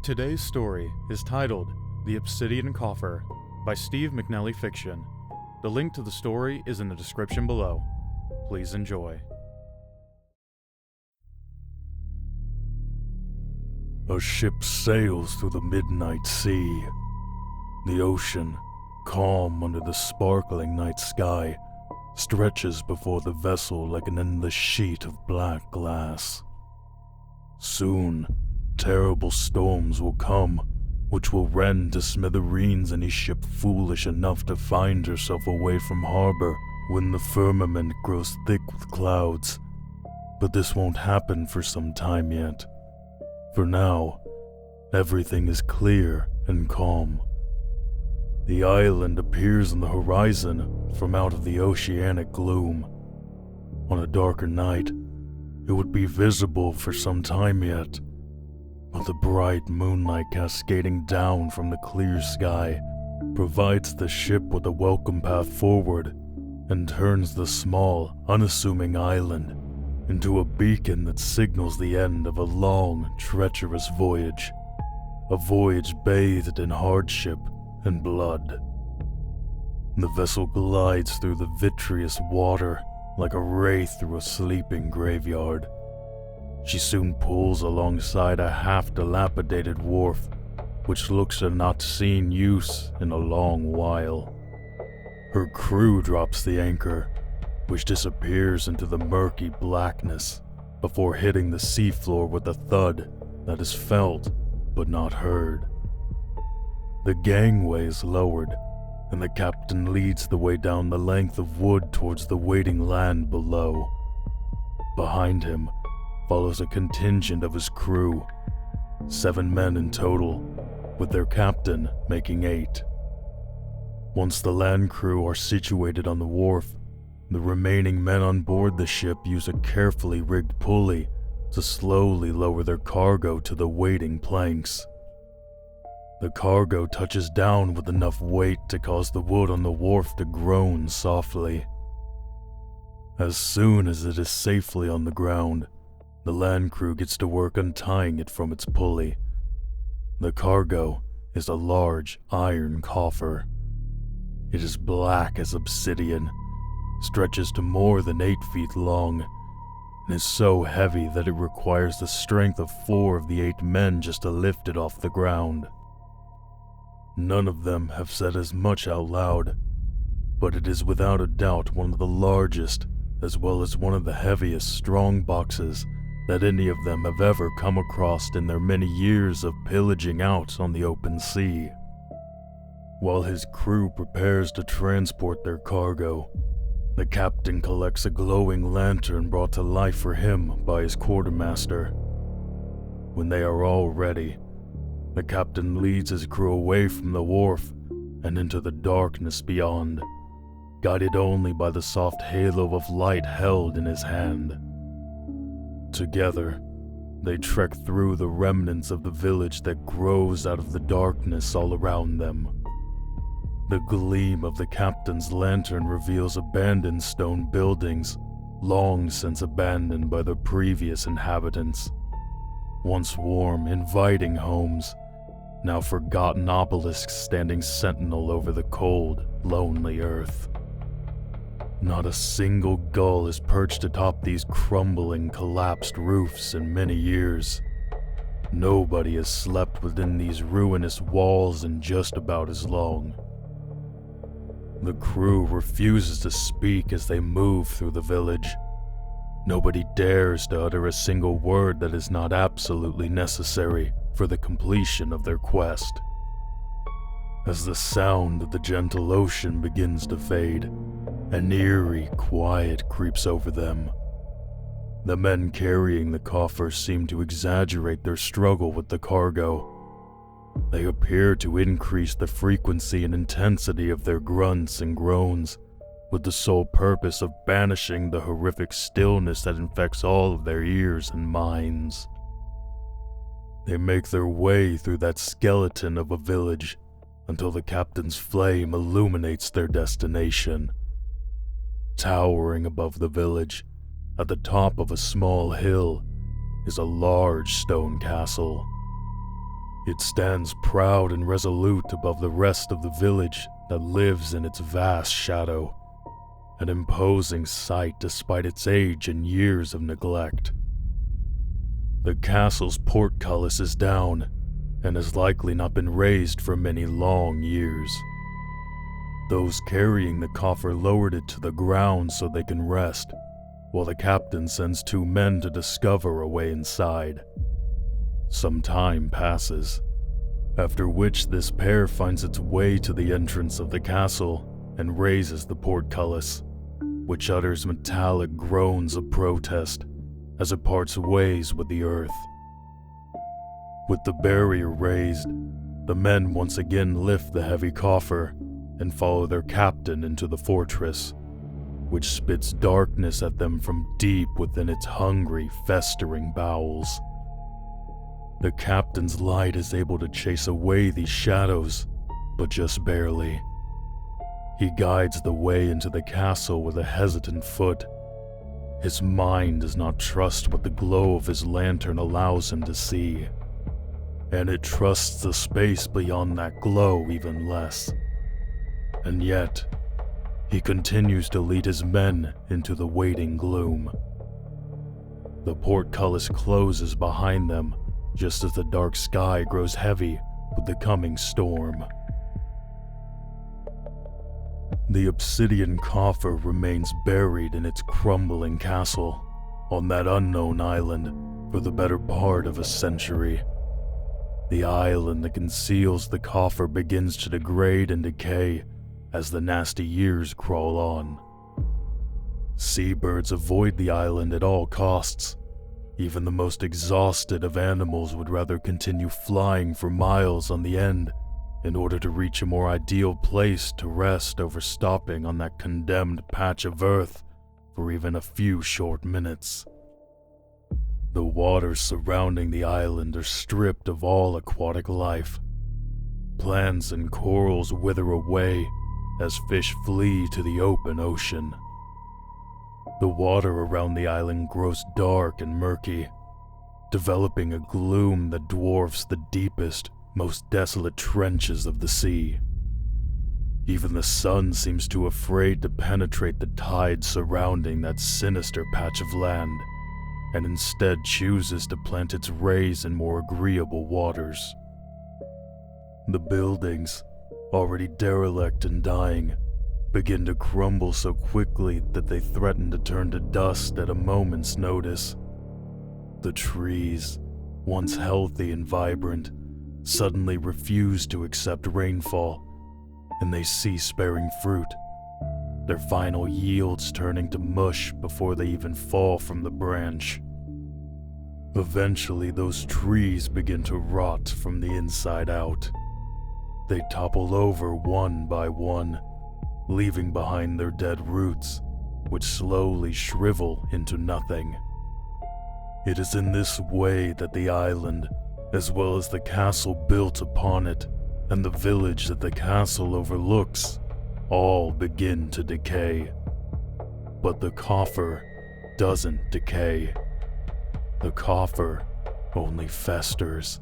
Today's story is titled The Obsidian Coffer by SteveMcNellyFiction. The link to the story is in the description below. Please enjoy. A ship sails through the midnight sea. The ocean, calm under the sparkling night sky, stretches before the vessel like an endless sheet of black glass. Soon, terrible storms will come, which will rend to smithereens any ship foolish enough to find herself away from harbor when the firmament grows thick with clouds. But this won't happen for some time yet. For now, everything is clear and calm. The island appears on the horizon from out of the oceanic gloom. On a darker night, it would be visible for some time yet, but the bright moonlight cascading down from the clear sky provides the ship with a welcome path forward and turns the small, unassuming island into a beacon that signals the end of a long, treacherous voyage. A voyage bathed in hardship and blood. The vessel glides through the vitreous water like a wraith through a sleeping graveyard. She soon pulls alongside a half-dilapidated wharf, which looks to not seen use in a long while. Her crew drops the anchor, which disappears into the murky blackness before hitting the seafloor with a thud that is felt but not heard. The gangway is lowered, and the captain leads the way down the length of wood towards the waiting land below. Behind him follows a contingent of his crew, 7 men in total, with their captain making 8. Once the land crew are situated on the wharf, the remaining men on board the ship use a carefully rigged pulley to slowly lower their cargo to the waiting planks. The cargo touches down with enough weight to cause the wood on the wharf to groan softly. As soon as it is safely on the ground, the land crew gets to work untying it from its pulley. The cargo is a large iron coffer. It is black as obsidian, stretches to more than 8 feet long, and is so heavy that it requires the strength of 4 of the 8 men just to lift it off the ground. None of them have said as much out loud, but it is without a doubt one of the largest, as well as one of the heaviest strong boxes that any of them have ever come across in their many years of pillaging out on the open sea. While his crew prepares to transport their cargo, the captain collects a glowing lantern brought to life for him by his quartermaster. When they are all ready, the captain leads his crew away from the wharf and into the darkness beyond, guided only by the soft halo of light held in his hand. Together, they trek through the remnants of the village that grows out of the darkness all around them. The gleam of the captain's lantern reveals abandoned stone buildings, long since abandoned by their previous inhabitants. Once warm, inviting homes, now forgotten obelisks standing sentinel over the cold, lonely earth. Not a single gull is perched atop these crumbling, collapsed roofs in many years. Nobody has slept within these ruinous walls in just about as long. The crew refuses to speak as they move through the village. Nobody dares to utter a single word that is not absolutely necessary for the completion of their quest. As the sound of the gentle ocean begins to fade, an eerie quiet creeps over them. The men carrying the coffer seem to exaggerate their struggle with the cargo. They appear to increase the frequency and intensity of their grunts and groans, with the sole purpose of banishing the horrific stillness that infects all of their ears and minds. They make their way through that skeleton of a village until the captain's flame illuminates their destination. Towering above the village, at the top of a small hill, is a large stone castle. It stands proud and resolute above the rest of the village that lives in its vast shadow, an imposing sight despite its age and years of neglect. The castle's portcullis is down, and has likely not been raised for many long years. Those carrying the coffer lowered it to the ground so they can rest, while the captain sends 2 men to discover a way inside. Some time passes, after which this pair finds its way to the entrance of the castle and raises the portcullis, which utters metallic groans of protest as it parts ways with the earth. With the barrier raised, the men once again lift the heavy coffer and follow their captain into the fortress, which spits darkness at them from deep within its hungry, festering bowels. The captain's light is able to chase away these shadows, but just barely. He guides the way into the castle with a hesitant foot. His mind does not trust what the glow of his lantern allows him to see, and it trusts the space beyond that glow even less. And yet, he continues to lead his men into the waiting gloom. The portcullis closes behind them just as the dark sky grows heavy with the coming storm. The Obsidian Coffer remains buried in its crumbling castle on that unknown island for the better part of a century. The island that conceals the coffer begins to degrade and decay as the nasty years crawl on. Seabirds avoid the island at all costs. Even the most exhausted of animals would rather continue flying for miles on the end in order to reach a more ideal place to rest over stopping on that condemned patch of earth for even a few short minutes. The waters surrounding the island are stripped of all aquatic life. Plants and corals wither away as fish flee to the open ocean. The water around the island grows dark and murky, developing a gloom that dwarfs the deepest, most desolate trenches of the sea. Even the sun seems too afraid to penetrate the tide surrounding that sinister patch of land, and instead chooses to plant its rays in more agreeable waters. The buildings, already derelict and dying, begin to crumble so quickly that they threaten to turn to dust at a moment's notice. The trees, once healthy and vibrant, suddenly refuse to accept rainfall, and they cease bearing fruit, their final yields turning to mush before they even fall from the branch. Eventually, those trees begin to rot from the inside out. They topple over one by one, leaving behind their dead roots, which slowly shrivel into nothing. It is in this way that the island, as well as the castle built upon it, and the village that the castle overlooks, all begin to decay. But the coffer doesn't decay. The coffer only festers.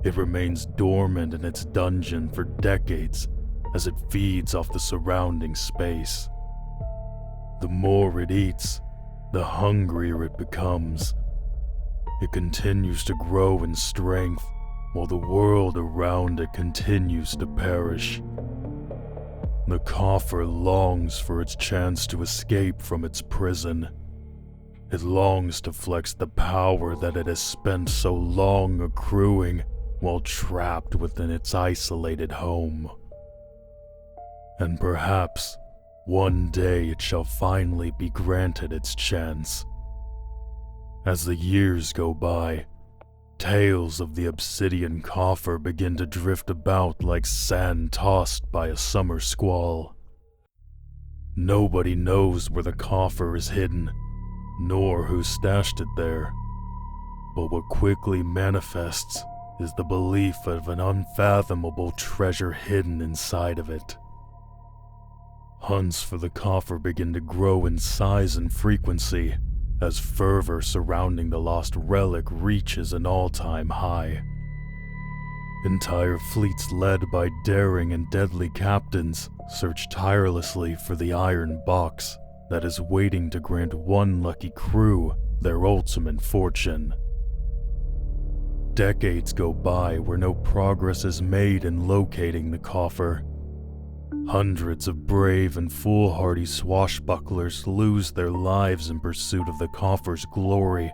It remains dormant in its dungeon for decades as it feeds off the surrounding space. The more it eats, the hungrier it becomes. It continues to grow in strength while the world around it continues to perish. The coffer longs for its chance to escape from its prison. It longs to flex the power that it has spent so long accruing while trapped within its isolated home. And perhaps one day it shall finally be granted its chance. As the years go by, tales of the Obsidian Coffer begin to drift about like sand tossed by a summer squall. Nobody knows where the coffer is hidden, nor who stashed it there. But what quickly manifests is the belief of an unfathomable treasure hidden inside of it. Hunts for the coffer begin to grow in size and frequency as fervor surrounding the lost relic reaches an all-time high. Entire fleets led by daring and deadly captains search tirelessly for the iron box that is waiting to grant one lucky crew their ultimate fortune. Decades go by where no progress is made in locating the coffer. Hundreds of brave and foolhardy swashbucklers lose their lives in pursuit of the coffer's glory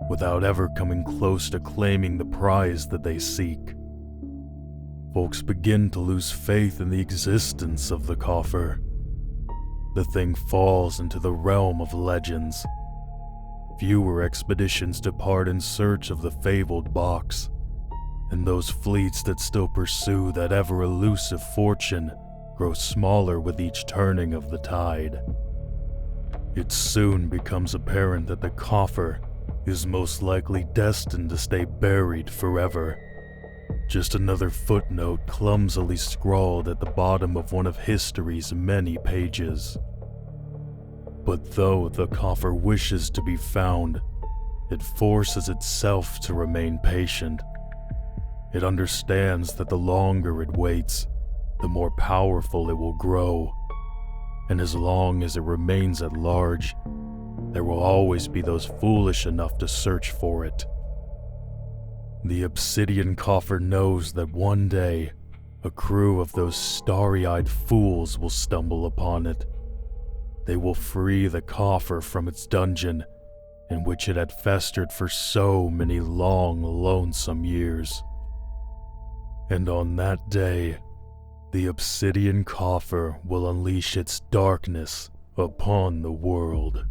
without ever coming close to claiming the prize that they seek. Folks begin to lose faith in the existence of the coffer. The thing falls into the realm of legends. Fewer expeditions depart in search of the fabled box, and those fleets that still pursue that ever-elusive fortune grow smaller with each turning of the tide. It soon becomes apparent that the coffer is most likely destined to stay buried forever. Just another footnote clumsily scrawled at the bottom of one of history's many pages. But though the coffer wishes to be found, it forces itself to remain patient. It understands that the longer it waits, the more powerful it will grow. And as long as it remains at large, there will always be those foolish enough to search for it. The Obsidian Coffer knows that one day, a crew of those starry-eyed fools will stumble upon it. They will free the coffer from its dungeon, in which it had festered for so many long, lonesome years. And on that day, the Obsidian Coffer will unleash its darkness upon the world.